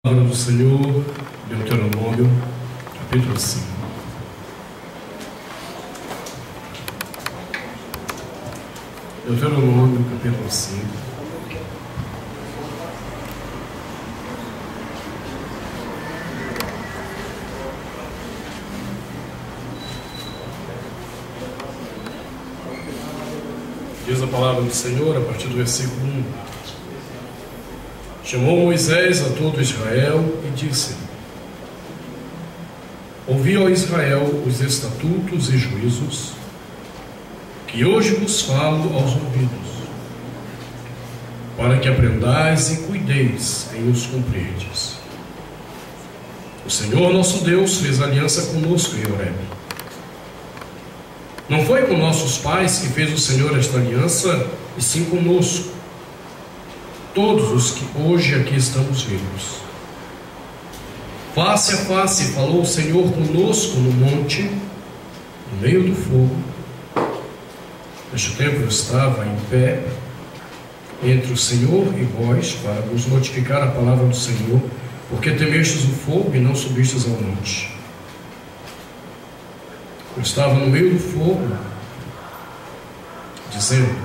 Palavra do Senhor, Deuteronômio, capítulo 5. Deuteronômio, capítulo 5. Diz a palavra do Senhor a partir do versículo 1. Chamou Moisés a todo Israel e disse: Ouvi, ó Israel, os estatutos e juízos que hoje vos falo aos ouvidos, para que aprendais e cuideis em os cumprirdes. O Senhor nosso Deus fez aliança conosco em Horebe. Não foi com nossos pais que fez o Senhor esta aliança, e sim conosco, todos os que hoje aqui estamos vivos. Face a face falou o Senhor conosco no monte, no meio do fogo. Neste tempo eu estava em pé entre o Senhor e vós, para vos notificar a palavra do Senhor, porque temestes o fogo e não subistes ao monte. Eu estava no meio do fogo, dizendo: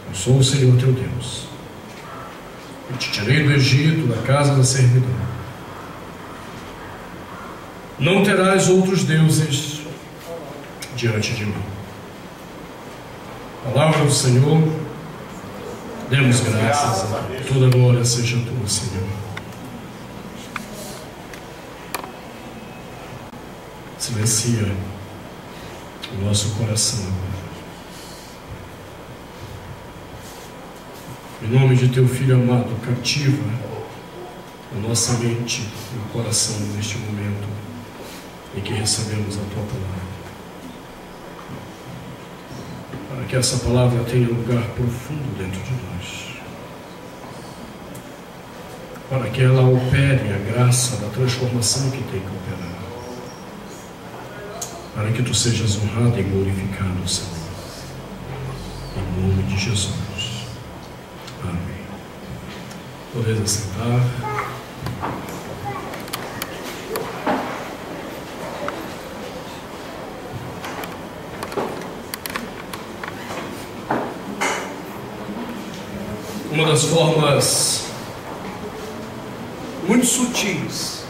Eu sou o Senhor teu Deus. Eu te tirei do Egito, da casa da servidão. Não terás outros deuses diante de mim. Palavra do Senhor. Demos graças a Deus. Toda glória seja tua, Senhor. Silencia o nosso coração. Em nome de teu Filho amado, cativa a nossa mente e o coração neste momento em que recebemos a tua palavra, para que essa palavra tenha lugar profundo dentro de nós, para que ela opere a graça da transformação que tem que operar, para que tu sejas honrado e glorificado, Senhor, em nome de Jesus. Amém. Podeis assentar. Uma das formas muito sutis,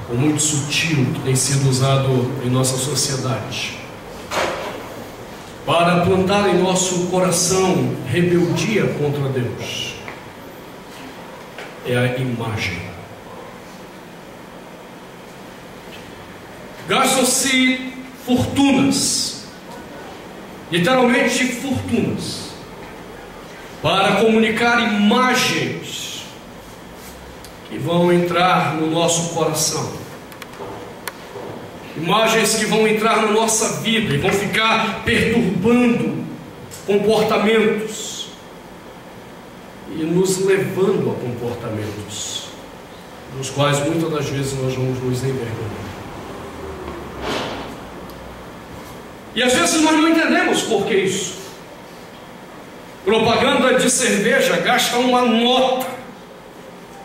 ou muito sutil, que tem sido usado em nossa sociedade para plantar em nosso coração rebeldia contra Deus, é a imagem. Gastam-se fortunas, literalmente fortunas, para comunicar imagens que vão entrar no nosso coração, imagens que vão entrar na nossa vida e vão ficar perturbando comportamentos e nos levando a comportamentos dos quais muitas das vezes nós vamos nos envergonhar. E às vezes nós não entendemos por que isso. Propaganda de cerveja gasta uma nota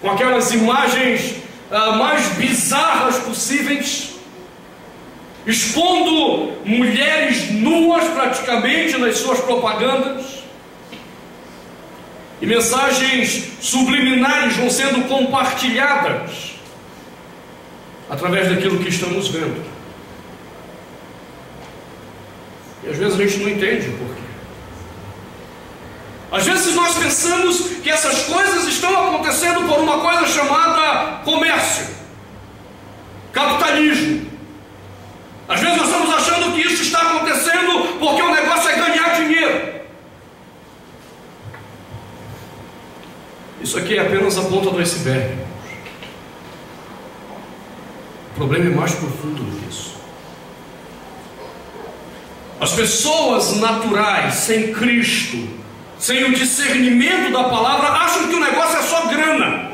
com aquelas imagens mais bizarras possíveis, expondo mulheres nuas praticamente nas suas propagandas, e mensagens subliminares vão sendo compartilhadas através daquilo que estamos vendo. E às vezes a gente não entende o porquê. Às vezes nós pensamos que essas coisas estão acontecendo por uma coisa chamada comércio, capitalismo. Às vezes nós estamos achando que isso está acontecendo porque o negócio é ganhar dinheiro. Isso aqui é apenas a ponta do iceberg. O problema é mais profundo do que isso. As pessoas naturais, sem Cristo, sem o discernimento da palavra, acham que o negócio é só grana.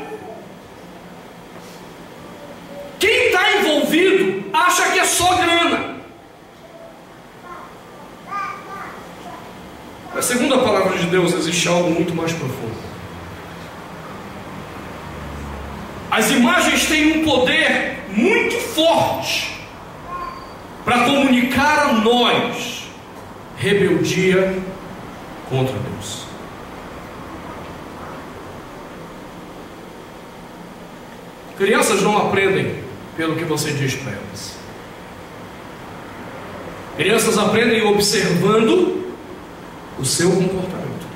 Quem está envolvido acha que é só grana. Mas segundo a palavra de Deus, existe algo muito mais profundo. As imagens têm um poder muito forte para comunicar a nós rebeldia contra Deus. Crianças não aprendem pelo que você diz para elas. Crianças aprendem observando o seu comportamento.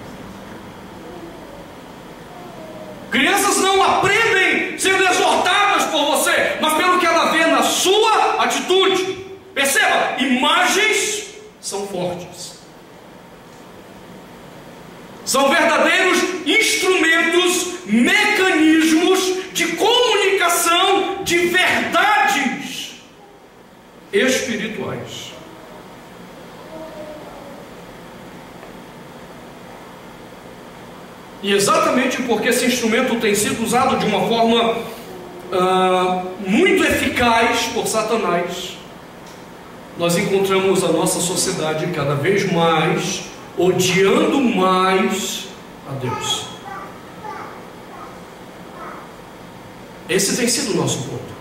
Crianças não aprendem sendo exortadas por você, mas pelo que ela vê na sua atitude. Perceba, imagens são fortes. São verdadeiros instrumentos, mecanismos de comunicação de verdades espirituais. E exatamente porque esse instrumento tem sido usado de uma forma muito eficaz por Satanás, nós encontramos a nossa sociedade cada vez mais odiando mais a Deus. Esse tem sido o nosso ponto.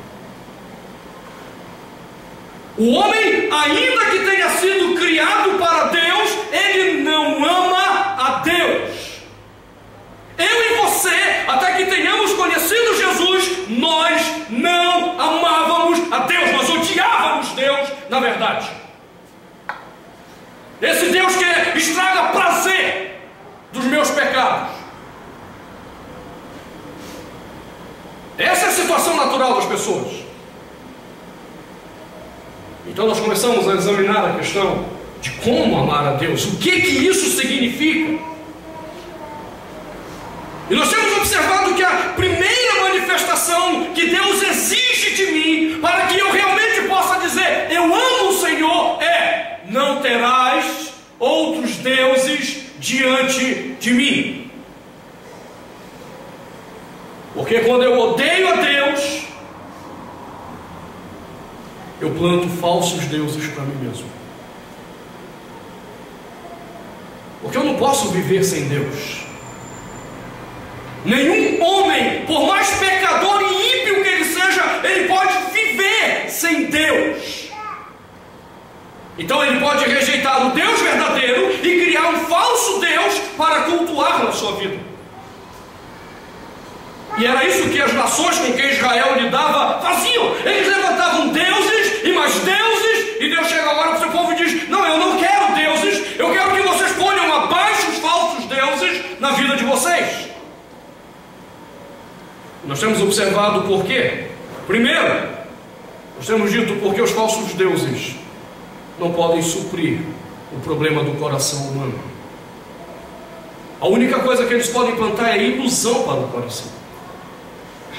O homem, ainda que tenha sido criado para Deus, ele não ama a Deus. Eu e você, até que tenhamos conhecido Jesus, nós não amávamos a Deus, nós odiávamos Deus, na verdade. Esse Deus que estraga prazer dos meus pecados. Essa é a situação natural das pessoas. Então nós começamos a examinar a questão de como amar a Deus, o que isso significa. E nós temos observado que a primeira manifestação que Deus exige de mim, para que eu realmente possa dizer, eu amo o Senhor, é: não terás outros deuses diante de mim. Porque quando eu odeio a Deus, eu planto falsos deuses para mim mesmo. Porque eu não posso viver sem Deus. Nenhum homem, por mais pecador e ímpio que ele seja, ele pode viver sem Deus. Então ele pode rejeitar o Deus verdadeiro e criar um falso Deus para cultuar na sua vida. E era isso que as nações com quem Israel lidava faziam. Eles levantavam deuses e mais deuses, e Deus chega agora para o seu povo e diz: não, eu não quero deuses, eu quero que vocês ponham abaixo os falsos deuses na vida de vocês. Nós temos observado por quê? Primeiro, nós temos dito porque os falsos deuses não podem suprir o problema do coração humano. A única coisa que eles podem plantar é ilusão para o coração.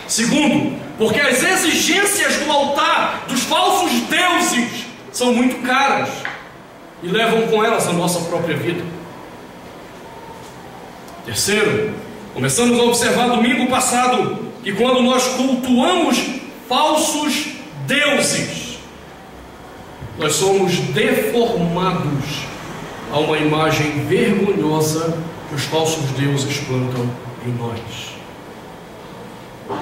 Segundo, porque as exigências do altar dos falsos deuses são muito caras e levam com elas a nossa própria vida. Terceiro, começamos a observar domingo passado que quando nós cultuamos falsos deuses, nós somos deformados a uma imagem vergonhosa que os falsos deuses plantam em nós.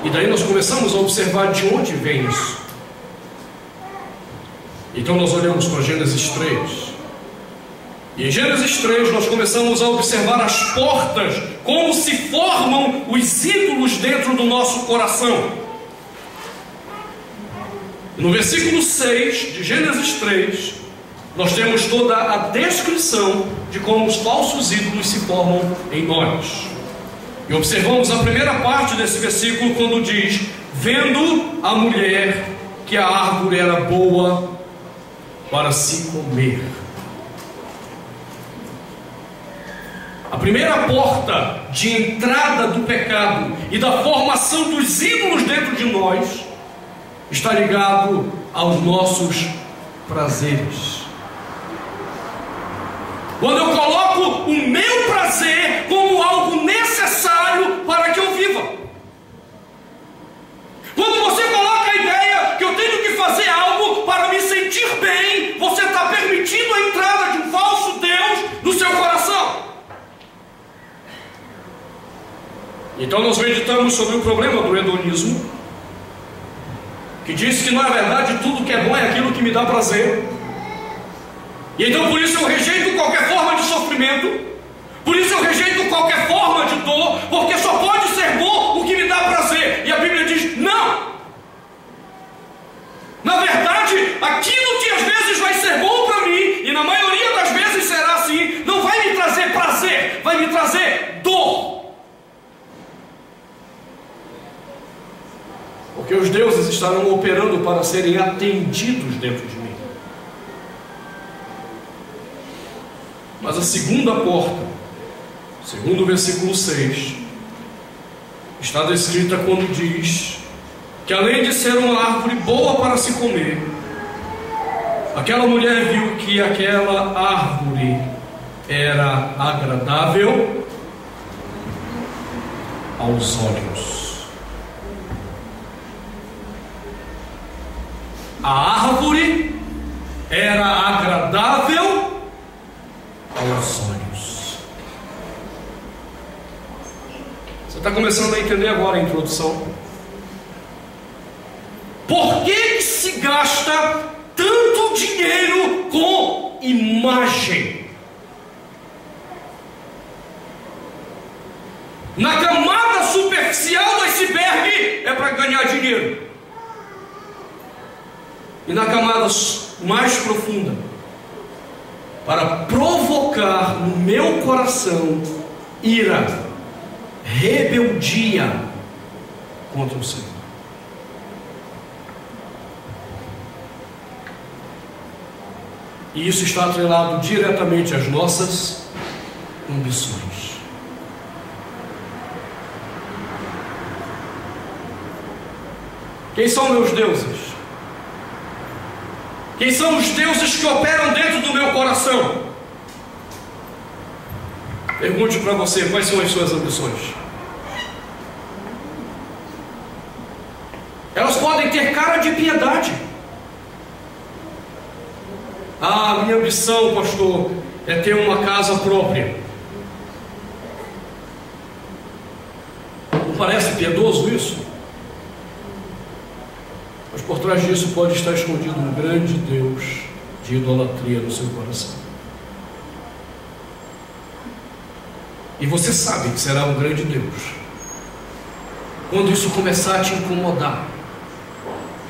E daí nós começamos a observar de onde vem isso. Então nós olhamos para Gênesis 3. E em Gênesis 3 nós começamos a observar as portas, como se formam os ídolos dentro do nosso coração. No versículo 6 de Gênesis 3, nós temos toda a descrição de como os falsos ídolos se formam em nós. E observamos a primeira parte desse versículo quando diz: vendo a mulher que a árvore era boa para se comer. A primeira porta de entrada do pecado e da formação dos ídolos dentro de nós está ligado aos nossos prazeres. Quando eu coloco o meu prazer como algo necessário para que eu viva. Quando você coloca a ideia que eu tenho que fazer algo para me sentir bem, você está permitindo a entrada de um falso Deus no seu coração. Então nós meditamos sobre o problema do hedonismo que diz que na verdade tudo que é bom é aquilo que me dá prazer. E então por isso eu rejeito qualquer forma de sofrimento, por isso eu rejeito qualquer forma de dor, porque só pode ser bom o que me dá prazer. E a Bíblia diz: não! Na verdade, aquilo que às vezes vai ser bom para mim, e na maioria das vezes será assim, não vai me trazer prazer, vai me trazer dor. Porque os deuses estarão operando para serem atendidos dentro de mim. Mas a segunda porta, segundo o versículo 6, está descrita quando diz que além de ser uma árvore boa para se comer, aquela mulher viu que aquela árvore era agradável aos olhos. A árvore era agradável aos olhos. Você está começando a entender agora a introdução? Por que se gasta tanto dinheiro com imagem? Na camada superficial do iceberg é para ganhar dinheiro. E na camada mais profunda, para provocar no meu coração ira, rebeldia contra o Senhor. E isso está atrelado diretamente às nossas ambições. Quem são meus deuses? Quem são os deuses que operam dentro do meu coração? Pergunte para você, quais são as suas ambições? Elas podem ter cara de piedade. Ah, minha ambição, pastor, é ter uma casa própria. Não parece piedoso isso? Mas por trás disso pode estar escondido um grande Deus de idolatria no seu coração. E você sabe que será um grande Deus quando isso começar a te incomodar,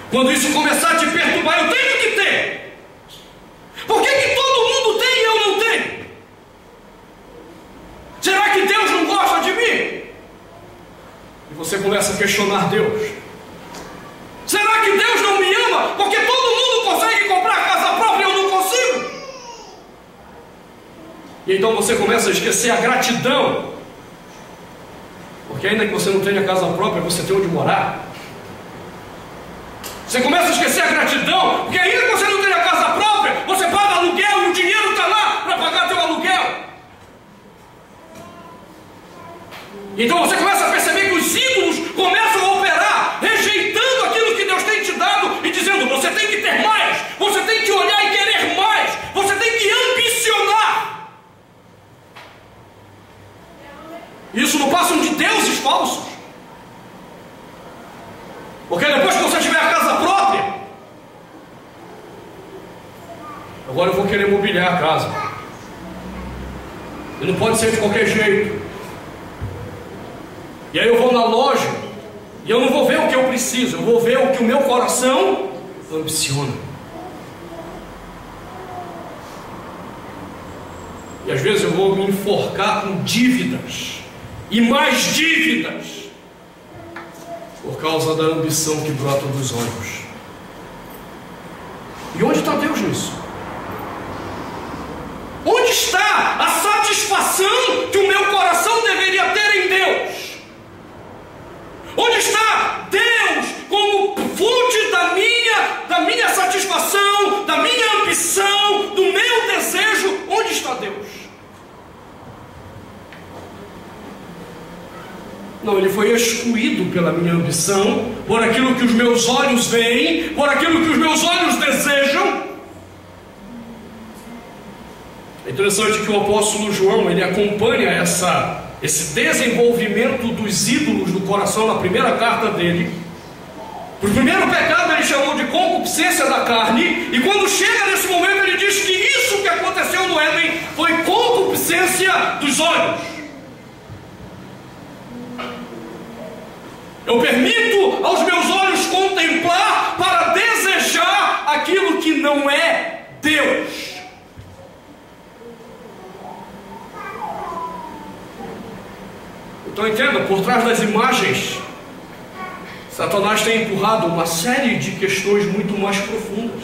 quando isso começar a te perturbar. Eu tenho que ter. Por que todo mundo tem e eu não tenho? Será que Deus não gosta de mim? E você começa a questionar Deus. Será que Deus não me ama? Porque todo mundo consegue comprar casa própria e eu não consigo? E então você começa a esquecer a gratidão. Porque ainda que você não tenha casa própria, você tem onde morar. Você começa a esquecer a gratidão, porque ainda que você não tenha casa própria, você paga aluguel e o dinheiro está lá para pagar teu aluguel. Então você começa a perceber que os ídolos começam a operar, rejeitando aquilo que Deus tem te dado e dizendo: você tem que ter mais, você tem que olhar e querer mais, você tem que ambicionar. Isso não passam de deuses falsos. Porque depois que você tiver a casa própria, agora eu vou querer mobiliar a casa. E não pode ser de qualquer jeito. E aí eu vou na loja e eu não vou ver o que eu preciso, eu vou ver o que o meu coração ambiciona. E às vezes eu vou me enforcar com dívidas e mais dívidas por causa da ambição que brota dos olhos. E onde está Deus nisso? Onde está a satisfação que o meu coração deveria ter em Deus? Onde está Deus como fonte da minha satisfação, da minha ambição, do meu desejo? Onde está Deus? Não, ele foi excluído pela minha ambição, por aquilo que os meus olhos veem, por aquilo que os meus olhos desejam. É interessante que o apóstolo João, ele acompanha esse desenvolvimento dos ídolos do coração na primeira carta dele, O primeiro pecado ele chamou de concupiscência da carne, e quando chega nesse momento ele diz que isso que aconteceu no Éden foi concupiscência dos olhos. Eu permito aos meus olhos contemplar para desejar aquilo que não é Deus. Então entenda, por trás das imagens, Satanás tem empurrado uma série de questões muito mais profundas,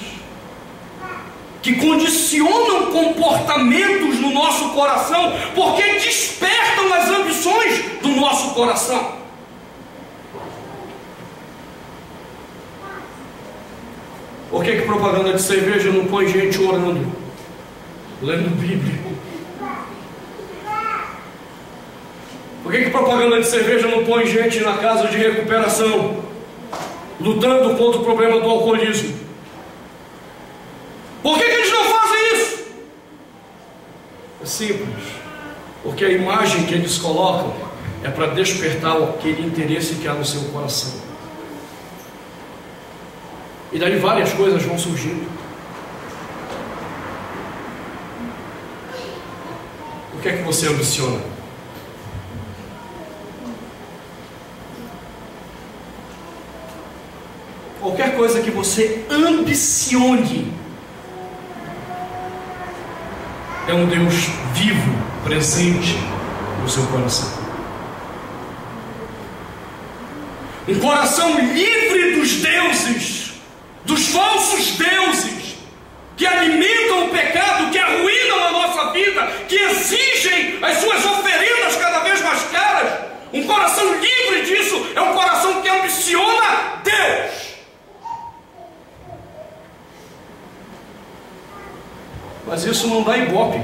que condicionam comportamentos no nosso coração, porque despertam as ambições do nosso coração. Por que propaganda de cerveja não põe gente orando, lendo Bíblia? Por que propaganda de cerveja não põe gente na casa de recuperação, lutando contra o problema do alcoolismo? Por que eles não fazem isso? É simples. Porque a imagem que eles colocam é para despertar aquele interesse que há no seu coração. E daí várias coisas vão surgindo. O que é que você ambiciona? Qualquer coisa que você ambicione é um Deus vivo, presente no seu coração. Um coração livre dos deuses, dos falsos deuses, que alimentam o pecado, que arruinam a nossa vida, que exigem as suas oferendas cada vez mais caras. Um coração livre disso é um coração que ambiciona Deus. Mas isso não dá ibope.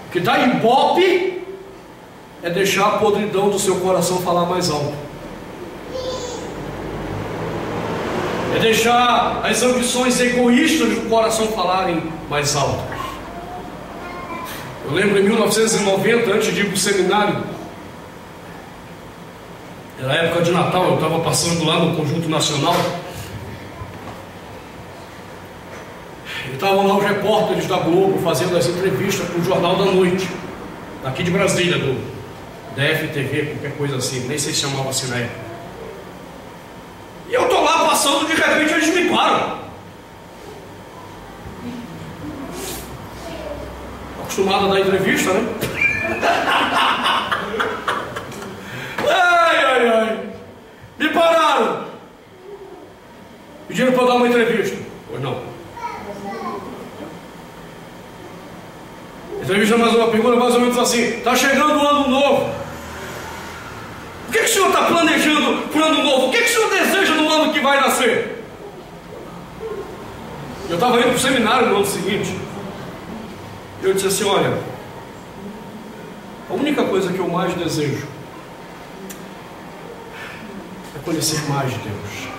O que dá ibope é deixar a podridão do seu coração falar mais alto. É deixar as ambições egoístas do coração falarem mais alto. Eu lembro em 1990, antes de ir para o seminário, era época de Natal, eu estava passando lá no Conjunto Nacional. Estavam lá os repórteres da Globo fazendo as entrevistas para o Jornal da Noite, daqui de Brasília, do DFTV, qualquer coisa assim, nem sei se chamava assim na época. E eu estou lá passando, de repente eles me param. Acostumado a dar entrevista, né? Ai. Me pararam. Pediram para eu dar uma entrevista. Pois não. Entrevista mais uma pergunta mais ou menos assim: está chegando o ano novo. O que o senhor está planejando para o ano novo? O que o senhor deseja no ano que vai nascer? Eu estava indo para o seminário no ano seguinte. Eu disse assim: olha, a única coisa que eu mais desejo é conhecer mais de Deus.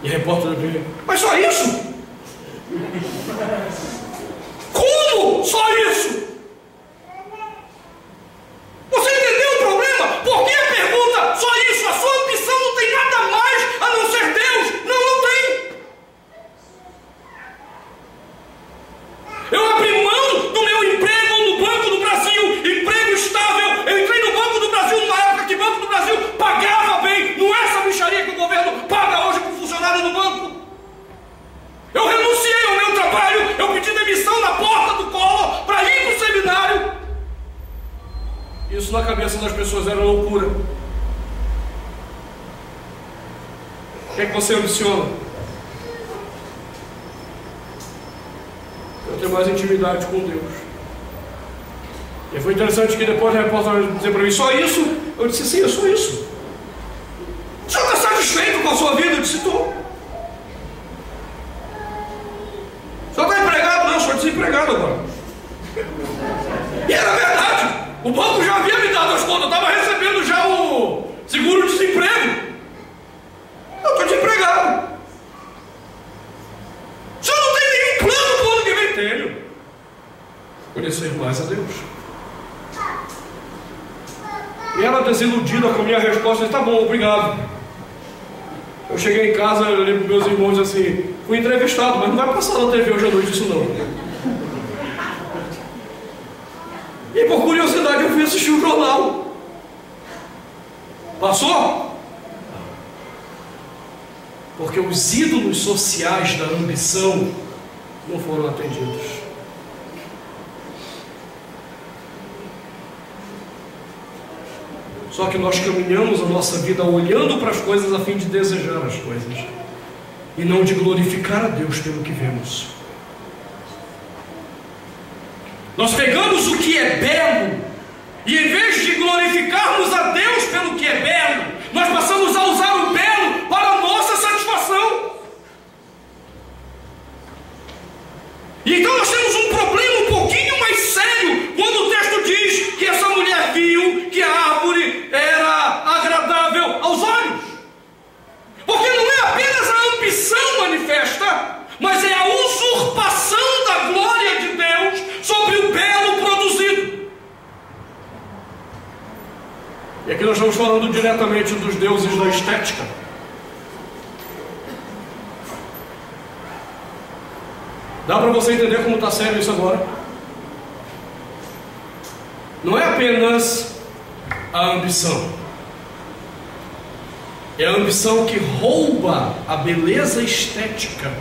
E a repórter veio: mas só isso? Como? Só isso? Você entendeu o problema? Por que a pergunta só isso? A sua ambição não tem nada mais a não ser Deus. Não tem. Eu abri mão do meu emprego no Banco do Brasil, emprego estável. Eu entrei no Banco do Brasil numa época que o Banco do Brasil pagava bem. Não é essa mixaria que o governo paga hoje para o funcionário do banco. Eu renunciei ao meu trabalho, eu pedi demissão na porta do Collor para ir para o seminário. Isso na cabeça das pessoas era loucura. O que é que você ambiciona? Eu tenho mais intimidade com Deus. E foi interessante que depois a repórter disse para mim: só isso? Eu disse: sim, é só isso. O senhor está satisfeito com a sua vida? Eu disse: estou. O senhor está empregado? Não, eu sou desempregado agora. E era verdade. O banco já havia me dado as contas, eu estava recebendo já o seguro-desemprego. Eu estou desempregado. O senhor não tem nenhum plano para o ano que vem? Tenho. Conhecer mais a Deus. E ela, desiludida com a minha resposta, disse: tá bom, obrigado. Eu cheguei em casa, eu olhei para os meus irmãos assim: fui entrevistado, mas não vai passar na TV hoje à noite isso não. E por curiosidade eu fui assistir o jornal. Passou? Porque os ídolos sociais da ambição não foram atendidos. Só que nós caminhamos a nossa vida olhando para as coisas a fim de desejar as coisas e não de glorificar a Deus pelo que vemos. Nós pegamos o que é belo e, em vez de glorificarmos a Deus pelo que é belo, nós passamos a usar o belo para a nossa satisfação. E então nós temos um problema um pouquinho mais sério quando o texto diz que essa mulher viu que a árvore era agradável aos olhos. Porque não é apenas a ambição manifesta, mas é a usurpação da glória de Deus sobre o belo produzido. E aqui nós estamos falando diretamente dos deuses da estética. Dá para você entender como está sério isso agora? Não é apenas a ambição. É a ambição que rouba a beleza estética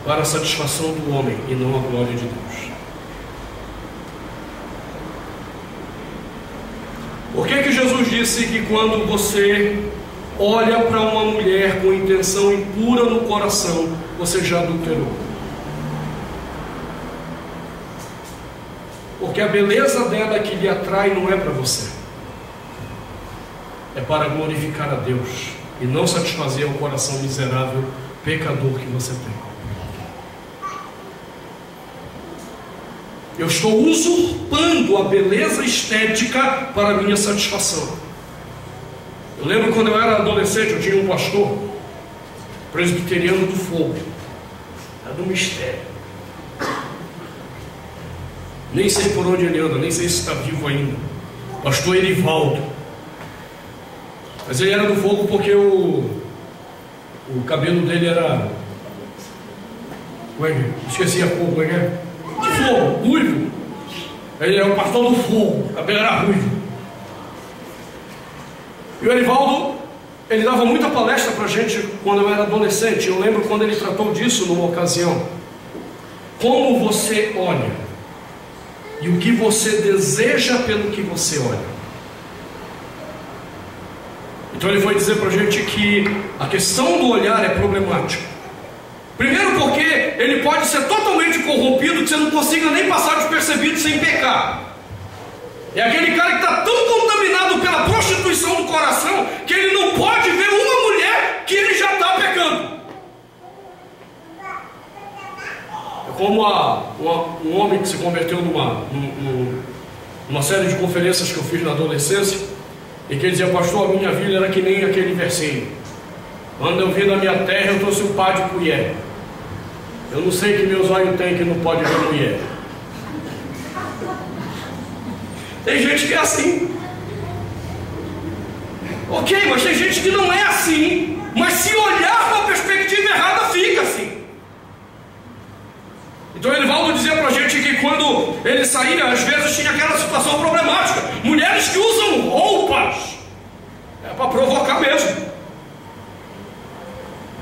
para a satisfação do homem e não a glória de Deus. Por que Jesus disse que quando você olha para uma mulher com intenção impura no coração, você já adulterou? Porque a beleza dela que lhe atrai não é para você, é para glorificar a Deus e não satisfazer o coração miserável, pecador que você tem. Eu estou usurpando a beleza estética para a minha satisfação. Eu lembro quando eu era adolescente, eu tinha um pastor presbiteriano do fogo, era do mistério. Nem sei por onde ele anda, nem sei se está vivo ainda. Pastor Erivaldo. Mas ele era do fogo porque o cabelo dele era... esqueci a cor, como é que é? De fogo, ruivo. Ele era o pastor do fogo, o cabelo era ruivo. E o Erivaldo, ele dava muita palestra para a gente quando eu era adolescente. Eu lembro quando ele tratou disso numa ocasião. Como você olha e o que você deseja pelo que você olha. Então ele foi dizer para a gente que a questão do olhar é problemática. Primeiro porque ele pode ser totalmente corrompido, que você não consiga nem passar despercebido sem pecar. É aquele cara que está tão contaminado pela prostituição do coração, que ele não pode ver uma mulher que ele já está pecando. É como um homem que se converteu numa série de conferências que eu fiz na adolescência, e que ele dizia: pastor, a minha vida era que nem aquele versinho: quando eu vim da minha terra eu trouxe um pá de colher, eu não sei que meus olhos têm que não pode ver mulher. Tem gente que é assim. Ok, mas tem gente que não é assim, mas se olhar com a perspectiva errada fica assim. Então Erivaldo dizia pra gente que quando ele saía, às vezes tinha aquela situação problemática. Mulheres que usam roupas, é para provocar mesmo.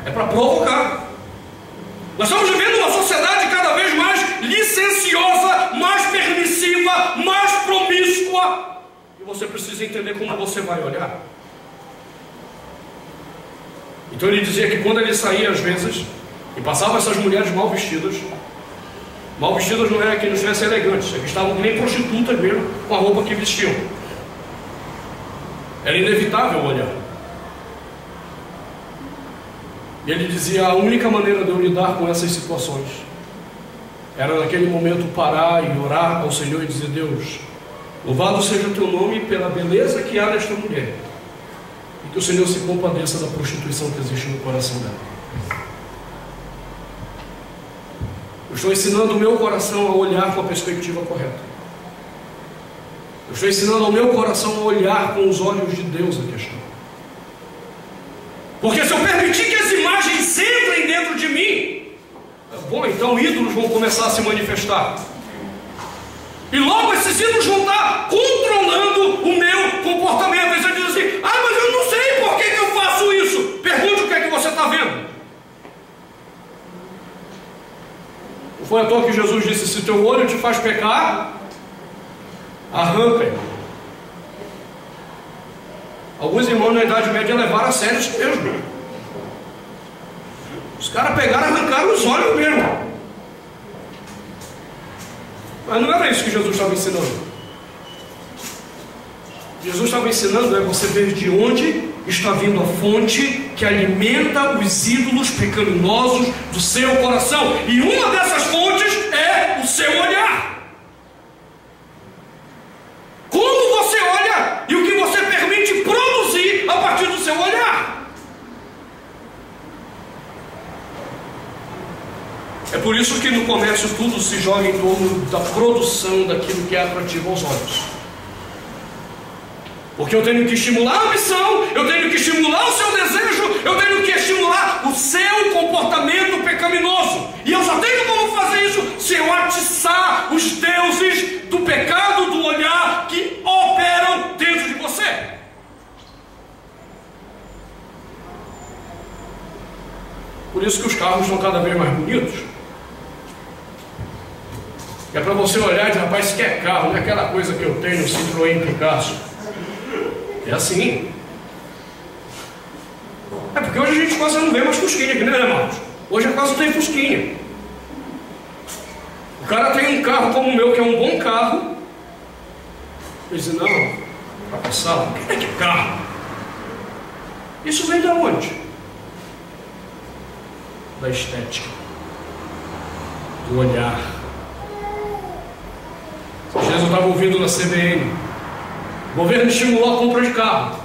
É para provocar. Nós estamos vivendo uma sociedade cada vez mais licenciosa, mais permissiva, mais promíscua. E você precisa entender como você vai olhar. Então ele dizia que quando ele saía às vezes e passava essas mulheres mal vestidas não era que não estivessem elegantes, eles estavam nem prostitutas mesmo, com a roupa que vestiam. Era inevitável olhar. E ele dizia: a única maneira de eu lidar com essas situações era naquele momento parar e orar ao Senhor e dizer: Deus, louvado seja o teu nome pela beleza que há nesta mulher, e que o Senhor se compadeça da prostituição que existe no coração dela. Eu estou ensinando o meu coração a olhar com a perspectiva correta. Eu estou ensinando ao meu coração a olhar com os olhos de Deus a questão. Porque se eu permitir que as imagens entrem dentro de mim, bom, então ídolos vão começar a se manifestar. E logo esses ídolos vão estar controlando o meu comportamento. Aí você diz assim: ah, mas eu não sei por que eu faço isso. Pergunte o que é que você está vendo. Não foi à toa que Jesus disse: se teu olho te faz pecar, arranca-o. Alguns irmãos na Idade Média levaram a sério isso mesmo. Os caras pegaram e arrancaram os olhos mesmo. Mas não era isso que Jesus estava ensinando. Jesus estava ensinando você ver de onde está vindo a fonte que alimenta os ídolos pecaminosos do seu coração. E uma dessas fontes é o seu olhar. Como você olha e o que você permite produzir a partir do seu olhar. É por isso que no comércio tudo se joga em torno da produção daquilo que é atrativo aos olhos. Porque eu tenho que estimular a ambição, eu tenho que estimular o seu desejo, eu tenho que estimular o seu comportamento pecaminoso. E eu só tenho como fazer isso se eu atiçar os deuses do pecado, do olhar, que operam dentro de você. Por isso que os carros estão cada vez mais bonitos. É para você olhar e dizer: rapaz, isso que é carro, não é aquela coisa que eu tenho no Citroën Picasso. É assim. É porque hoje a gente quase não vê mais fusquinha aqui, né, irmãos? Hoje quase não tem fusquinha. O cara tem um carro como o meu, que é um bom carro. Ele diz: não, para passar, o que é que carro? Isso vem de onde? Da estética, do olhar. Jesus estava ouvindo na CBN. O governo estimulou a compra de carro.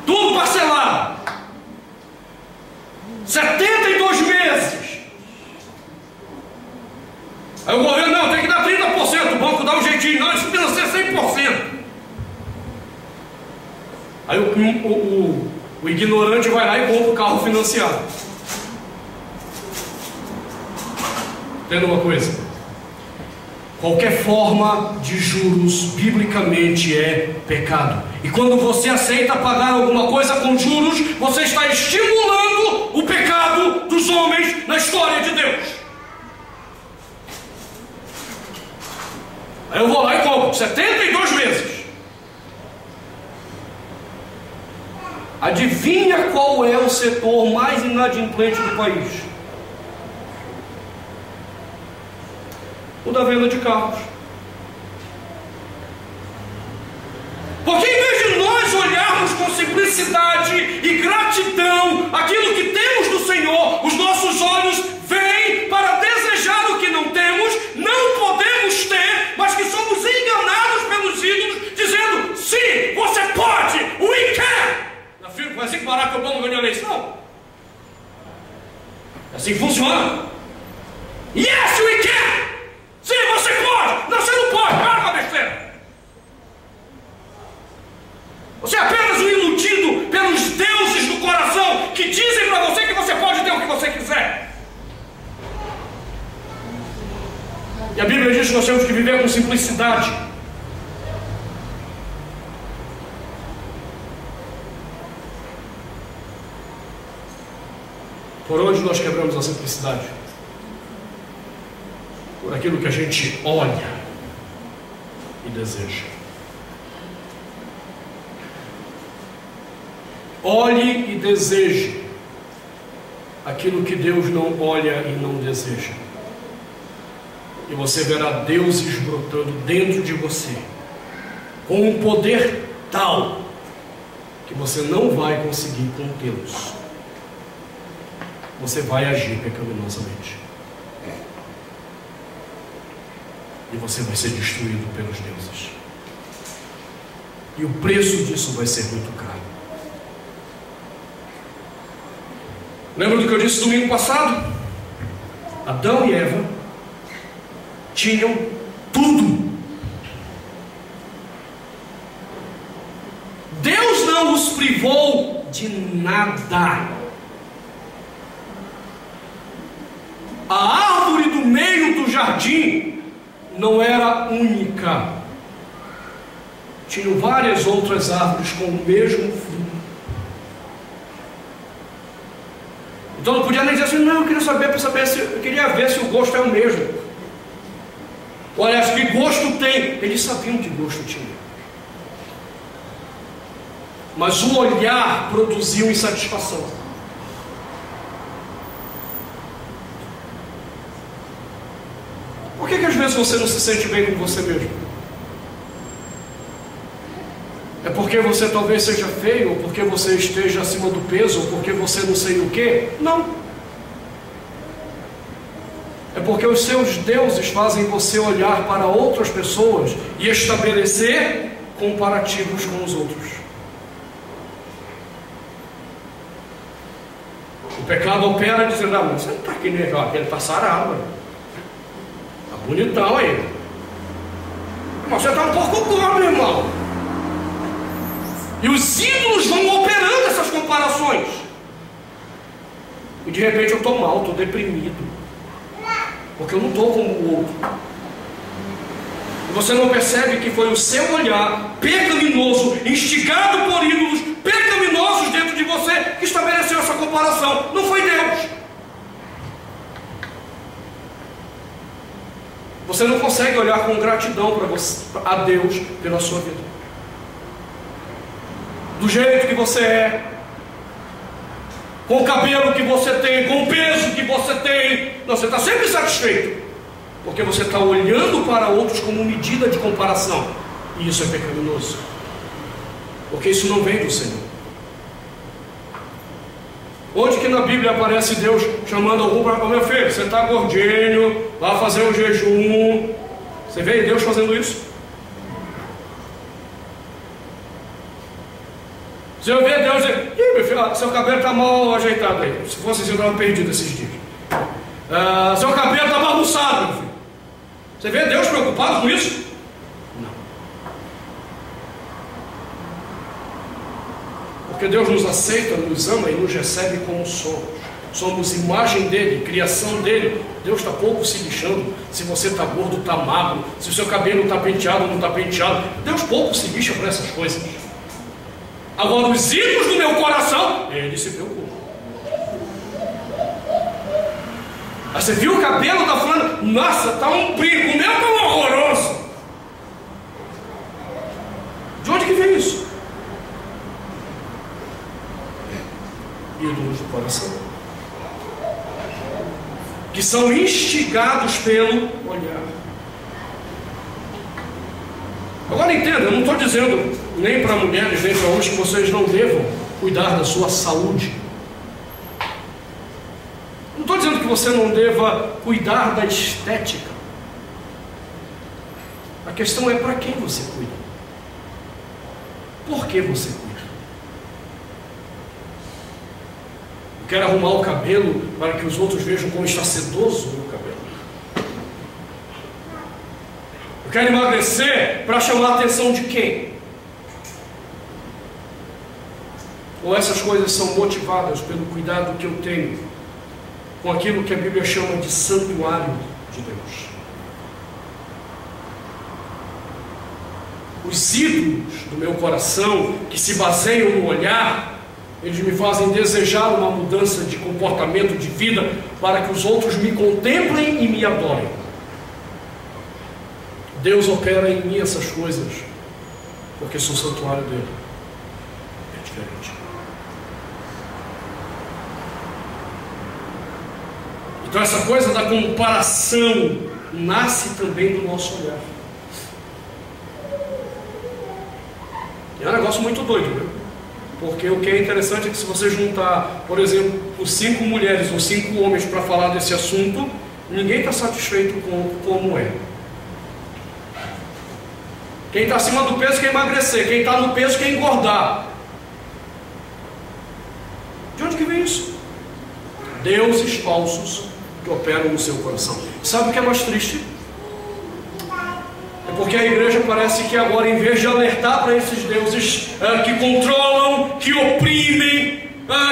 Tudo parcelado. 72 meses. Aí o governo: não, tem que dar 30%. O banco dá um jeitinho. Não, isso precisa ser 100%. Aí o ignorante vai lá e compra o carro financiado. Entenda uma coisa: qualquer forma de juros, biblicamente, é pecado. E quando você aceita pagar alguma coisa com juros, você está estimulando o pecado dos homens na história de Deus. Aí eu vou lá e compro 72 meses. Adivinha qual é o setor mais inadimplente do país? O da venda de carros. Porque em vez de nós olharmos com simplicidade e gratidão aquilo que temos do Senhor, os nossos olhos vêm para desejar o que não temos, não podemos ter, mas que somos enganados pelos ídolos, dizendo: sim, você pode, we can. Foi assim que Barack Obama ganhou a eleição? É assim que funciona. Yes, we can. Sim, você pode! Não, você não pode! Para com a besteira! Você é apenas um iludido pelos deuses do coração que dizem para você que você pode ter o que você quiser. E a Bíblia diz que nós temos que viver com simplicidade. Por onde nós quebramos a simplicidade? Por aquilo que a gente olha e deseja. Olhe e deseje aquilo que Deus não olha e não deseja. E você verá deuses brotando dentro de você, com um poder tal que você não vai conseguir contê-los. Você vai agir pecaminosamente. E você vai ser destruído pelos deuses. E o preço disso vai ser muito caro. Lembra do que eu disse domingo passado? Adão e Eva tinham tudo os privou de nada. A árvore do meio do jardim não era única. Tinham várias outras árvores com o mesmo fruto. Então não podia nem dizer assim, não, eu queria saber para saber se eu queria ver se o gosto é o mesmo. Olha, que gosto tem? Eles sabiam que gosto tinha. Mas o olhar produziu insatisfação. Por que às vezes você não se sente bem com você mesmo? É porque você talvez seja feio, ou porque você esteja acima do peso, ou porque você não sei o que? Não. É porque os seus deuses fazem você olhar para outras pessoas e estabelecer comparativos com os outros. O pecado opera dizendo, ah, mas você não está aqui nem aquele, está sarado, está bonitão aí. Mas você está um pouco gordo, irmão. E os ídolos vão operando essas comparações. E de repente eu estou mal, estou deprimido. Porque eu não estou como o outro. E você não percebe que foi o seu olhar pecaminoso, instigado por ídolos pecaminosos dentro de você, que estabeleceu essa comparação. Não foi Deus. Você não consegue olhar com gratidão para você, a Deus pela sua vida. Do jeito que você é, com o cabelo que você tem, com o peso que você tem, não, você está sempre satisfeito, porque você está olhando para outros como medida de comparação, e isso é pecaminoso, porque isso não vem do Senhor. Onde que na Bíblia aparece Deus chamando algum para, meu filho, você está gordinho, vai fazer um jejum? Você vê Deus fazendo isso? Se eu ver Deus dizer, meu filho, seu cabelo está mal ajeitado aí. Se fosse assim, eu estava perdido esses dias. Seu cabelo está bagunçado, meu filho. Você vê Deus preocupado com isso? Não. Porque Deus nos aceita, nos ama e nos recebe como somos. Somos imagem dele, criação dele. Deus está pouco se lixando se você está gordo, está magro, se o seu cabelo está penteado ou não está penteado. Deus pouco se lixa para essas coisas. Agora, os ídolos do meu coração, ele se preocupa. Aí você viu o cabelo da fulana? Nossa, tá um brinco, o meu tá um horroroso. De onde que vem isso? Ídolos do coração, que são instigados pelo olhar. Agora entenda, eu não estou dizendo nem para mulheres, nem para homens que vocês não devam cuidar da sua saúde. Não estou dizendo que você não deva cuidar da estética. A questão é para quem você cuida. Por que você cuida? Eu quero arrumar o cabelo para que os outros vejam como está sedoso o meu cabelo. Eu quero emagrecer para chamar a atenção de quem? Ou essas coisas são motivadas pelo cuidado que eu tenho com aquilo que a Bíblia chama de santuário de Deus? Os ídolos do meu coração, que se baseiam no olhar, eles me fazem desejar uma mudança de comportamento, de vida, para que os outros me contemplem e me adorem. Deus opera em mim essas coisas, porque sou santuário dele. É diferente. Então essa coisa da comparação nasce também do nosso olhar. É um negócio muito doido, né? Porque o que é interessante é que se você juntar, por exemplo, 5 mulheres ou 5 homens para falar desse assunto, ninguém está satisfeito com como é. Quem está acima do peso quer emagrecer, quem está no peso quer engordar. De onde que vem isso? Deuses falsos que operam no seu coração. Sabe o que é mais triste? É Porque a igreja parece que agora, em vez de alertar para esses deuses que controlam, que oprimem,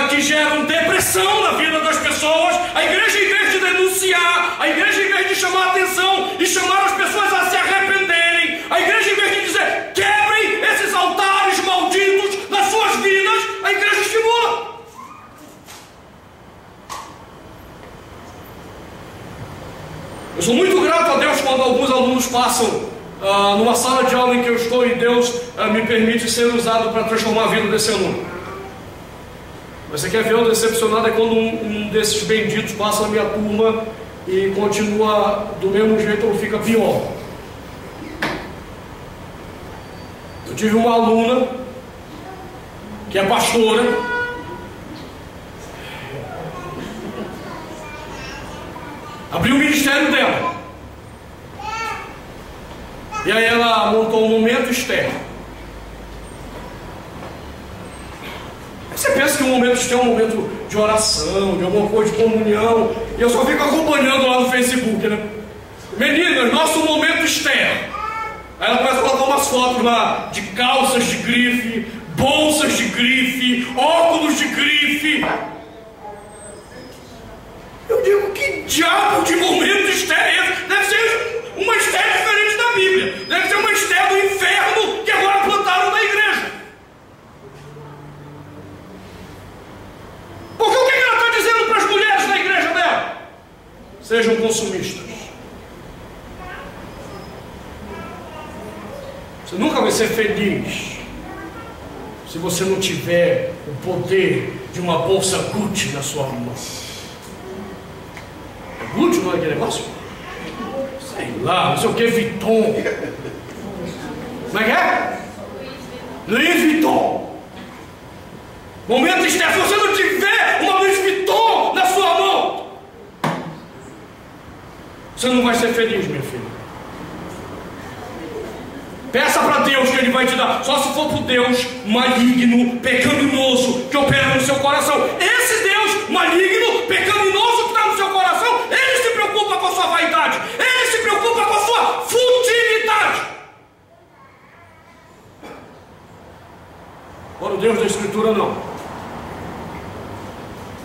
que geram depressão na vida das pessoas, a igreja, em vez de denunciar, a igreja, em vez de chamar a atenção e chamar as pessoas a se arrependerem, a igreja, em vez de dizer, quebrem esses altares malditos nas suas vidas, a igreja estimula. Eu sou muito grato a Deus quando alguns alunos passam numa sala de aula em que eu estou e Deus me permite ser usado para transformar a vida desse aluno. Mas você quer ver o decepcionado é quando um desses benditos passa na minha turma e continua do mesmo jeito ou fica pior. Eu tive uma aluna que é pastora, abriu o ministério dela. E aí ela montou um momento externo. Você pensa que um momento externo é um momento de oração, de alguma coisa de comunhão, e eu só fico acompanhando lá no Facebook, né? Meninas, nosso momento externo. Aí ela começa a colocar umas fotos lá de calças de grife, bolsas de grife, óculos de grife. Eu digo, que diabo de momento externo é esse? Deve ser uma Esther diferente da Bíblia. Deve ser uma Esther do inferno que agora plantaram na igreja. Porque o que ela está dizendo para as mulheres da igreja dela? Sejam consumistas. Você nunca vai ser feliz se você não tiver o poder de uma bolsa Gucci na sua mão. Gucci não é aquele negócio? Sei lá, não sei o que, Vuitton. Como é que é? Louis Vuitton. Momento externo, se você não tiver uma Louis Vuitton na sua mão, você não vai ser feliz, minha filha. Peça para Deus que Ele vai te dar. Só se for para o Deus maligno, pecaminoso, que opera no seu coração. Esse Deus maligno, pecaminoso que está no seu coração, Ele se preocupa com a sua vaidade. Ele se preocupa com a sua futilidade. Agora o Deus da Escritura não.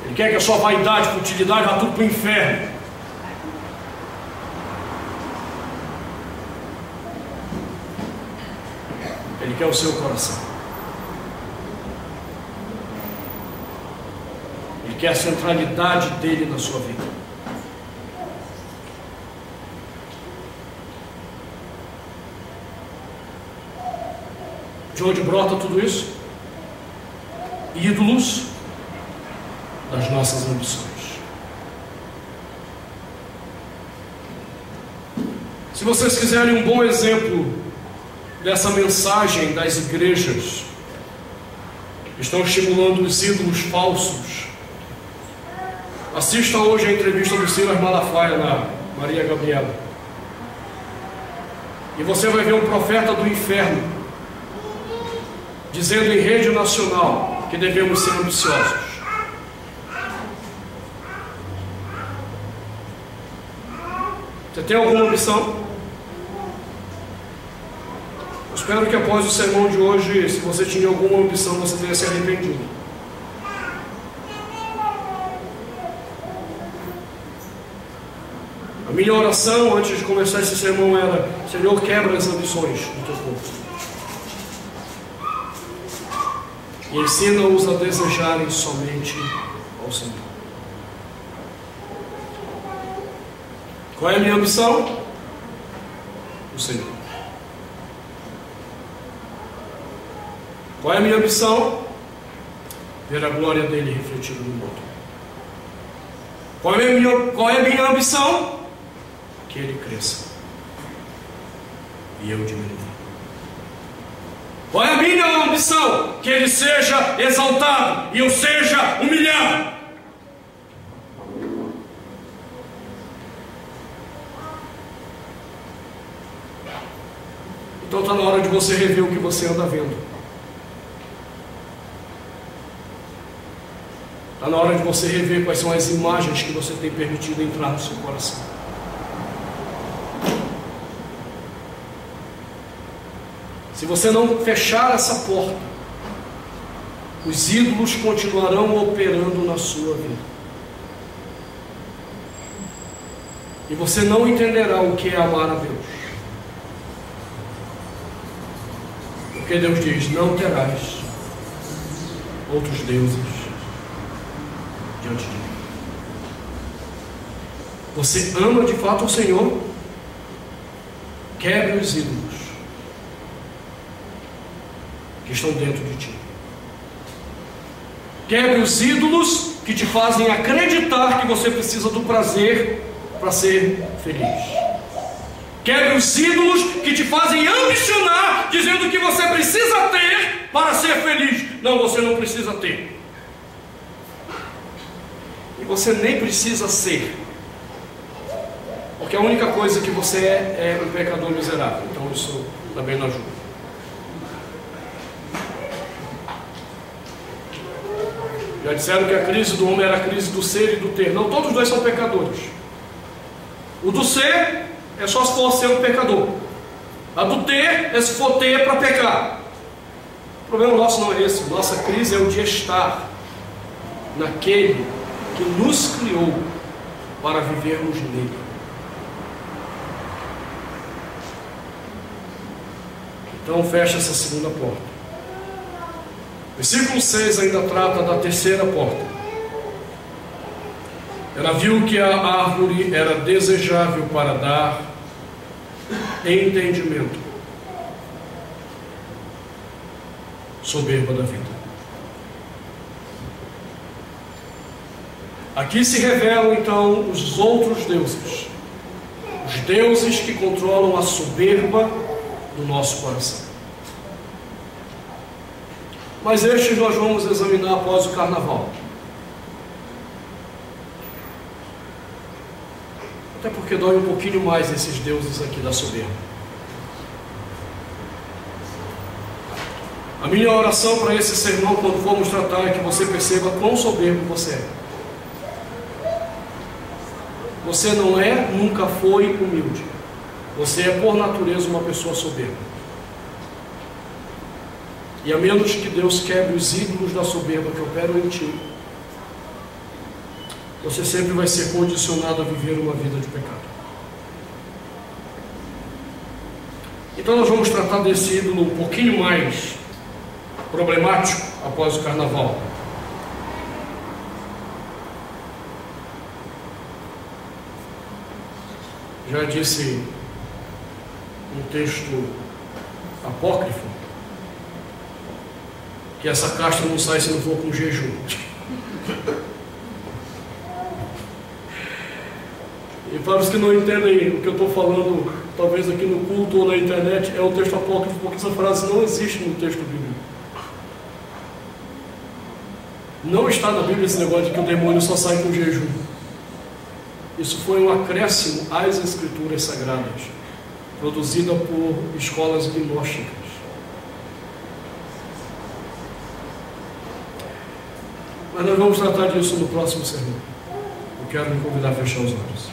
Ele quer que a sua vaidade, futilidade, vá tudo para o inferno. Ele quer o seu coração. Ele quer a centralidade dele na sua vida. De onde brota tudo isso? Ídolos das nossas ambições. Se vocês quiserem um bom exemplo dessa mensagem das igrejas que estão estimulando os ídolos falsos, assista hoje a entrevista do Silas Malafaia na Maria Gabriela, e você vai ver um profeta do inferno dizendo em rede nacional que devemos ser ambiciosos. Você tem alguma ambição? Espero que após o sermão de hoje, se você tinha alguma ambição, você tenha se arrependido. A minha oração antes de começar esse sermão era: Senhor, quebra as ambições do teu povo e ensina-os a desejarem somente ao Senhor. Qual é a minha ambição? O Senhor. Qual é a minha ambição? Ver a glória dele refletida no mundo. Qual é a minha ambição? Que ele cresça e eu diminua. Qual é a minha ambição? Que ele seja exaltado e eu seja humilhado. Então está na hora de você rever o que você anda vendo. Está na hora de você rever quais são as imagens que você tem permitido entrar no seu coração. Se você não fechar essa porta, os ídolos continuarão operando na sua vida. E você não entenderá o que é amar a Deus. Porque Deus diz: não terás outros deuses diante de mim. Você ama de fato o Senhor? Quebre os ídolos que estão dentro de ti. Quebre os ídolos que te fazem acreditar que você precisa do prazer para ser feliz. Quebre os ídolos que te fazem ambicionar, dizendo que você precisa ter para ser feliz. Não, você não precisa ter. E você nem precisa ser. Porque a única coisa que você é um pecador miserável. Então isso também não ajuda. Já disseram que a crise do homem era a crise do ser e do ter. Não, todos os dois são pecadores. O do ser é só se for ser um pecador. A do ter é se for ter para pecar. O problema nosso não é esse. Nossa crise é o de estar naquele que nos criou para vivermos nele. Então fecha essa segunda porta. Versículo 6 ainda trata da terceira porta. Ela viu que a árvore era desejável para dar entendimento, soberba da vida. Aqui se revelam então os outros deuses, os deuses que controlam a soberba do nosso coração. Mas estes nós vamos examinar após o carnaval. Até porque dói um pouquinho mais esses deuses aqui da soberba. A minha oração para esse sermão, quando formos tratar, é que você perceba quão soberbo você é. Você não é, nunca foi humilde. Você é por natureza uma pessoa soberba. E a menos que Deus quebre os ídolos da soberba que operam em ti, você sempre vai ser condicionado a viver uma vida de pecado. Então nós vamos tratar desse ídolo um pouquinho mais problemático após o carnaval. Já disse um texto apócrifo que essa casta não sai se não for com jejum. E para os que não entendem o que eu estou falando, talvez aqui no culto ou na internet, é um texto apócrifo, porque essa frase não existe no texto bíblico. Não está na Bíblia esse negócio de que o demônio só sai com jejum. Isso foi um acréscimo às Escrituras Sagradas, produzida por escolas gnósticas. Mas nós vamos tratar disso no próximo sermão. Eu quero me convidar a fechar os olhos.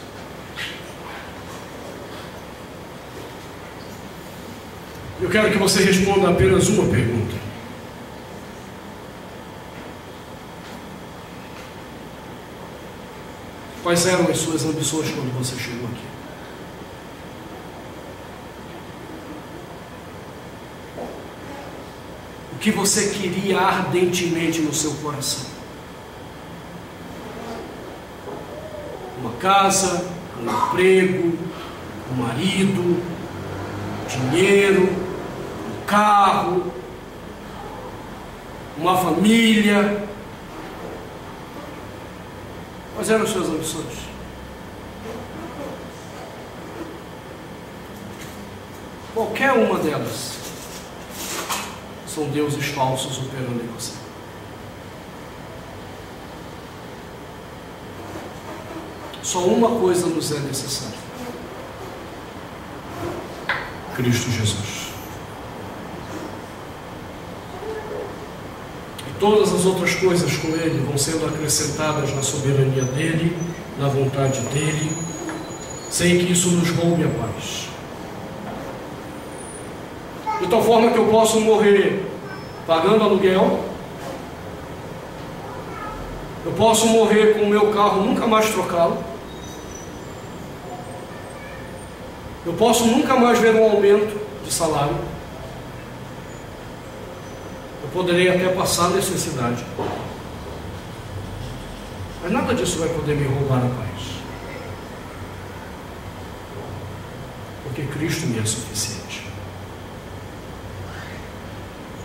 Eu quero que você responda apenas uma pergunta. Quais eram as suas ambições quando você chegou aqui? O que você queria ardentemente no seu coração? Uma casa, um emprego, um marido, dinheiro, um carro, uma família. Quais eram as suas ambições? Qualquer uma delas são deuses falsos operando em você. Só uma coisa nos é necessária: Cristo Jesus. E todas as outras coisas com Ele vão sendo acrescentadas na soberania dEle, na vontade dEle, sem que isso nos roube a paz. de tal forma que eu posso morrer pagando aluguel, eu posso morrer com o meu carro, nunca mais trocá-lo, eu posso nunca mais ver um aumento de salário, eu poderei até passar necessidade, mas nada disso vai poder me roubar a paz, porque Cristo me é suficiente.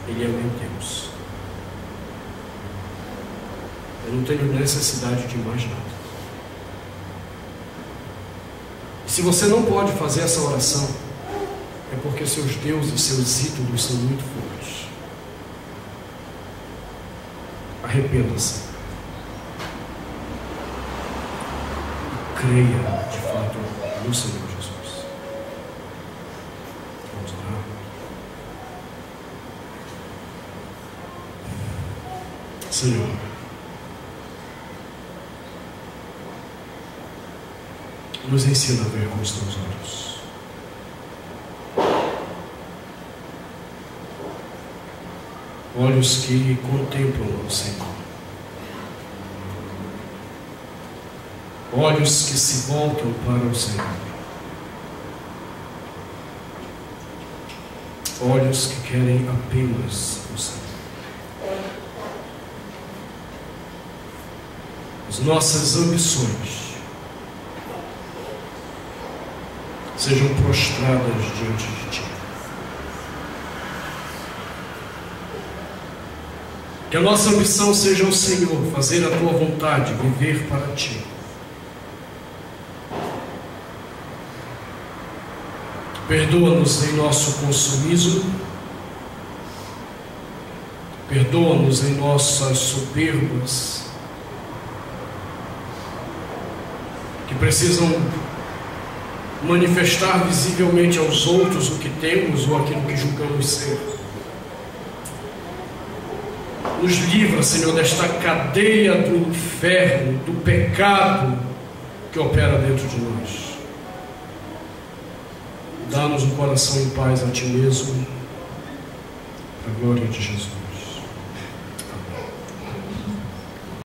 Ele é o meu Deus. Eu não tenho necessidade de mais nada. E se você não pode fazer essa oração, é porque seus deuses, seus ídolos são muito fortes. Arrependa-se. E creia de fato no Senhor Jesus. Vamos orar. Senhor, nos ensina a ver com os teus olhos. Olhos que contemplam o Senhor. Olhos que se voltam para o Senhor. Olhos que querem apenas o Senhor. As nossas ambições sejam prostradas diante de Ti. Que a nossa ambição seja o Senhor, fazer a Tua vontade, viver para Ti. Perdoa-nos em nosso consumismo, perdoa-nos em nossas soberbas, que precisam manifestar visivelmente aos outros o que temos ou aquilo que julgamos ser. Nos livra, Senhor, desta cadeia do inferno, do pecado que opera dentro de nós. Dá-nos um coração em paz a Ti mesmo, para a glória de Jesus.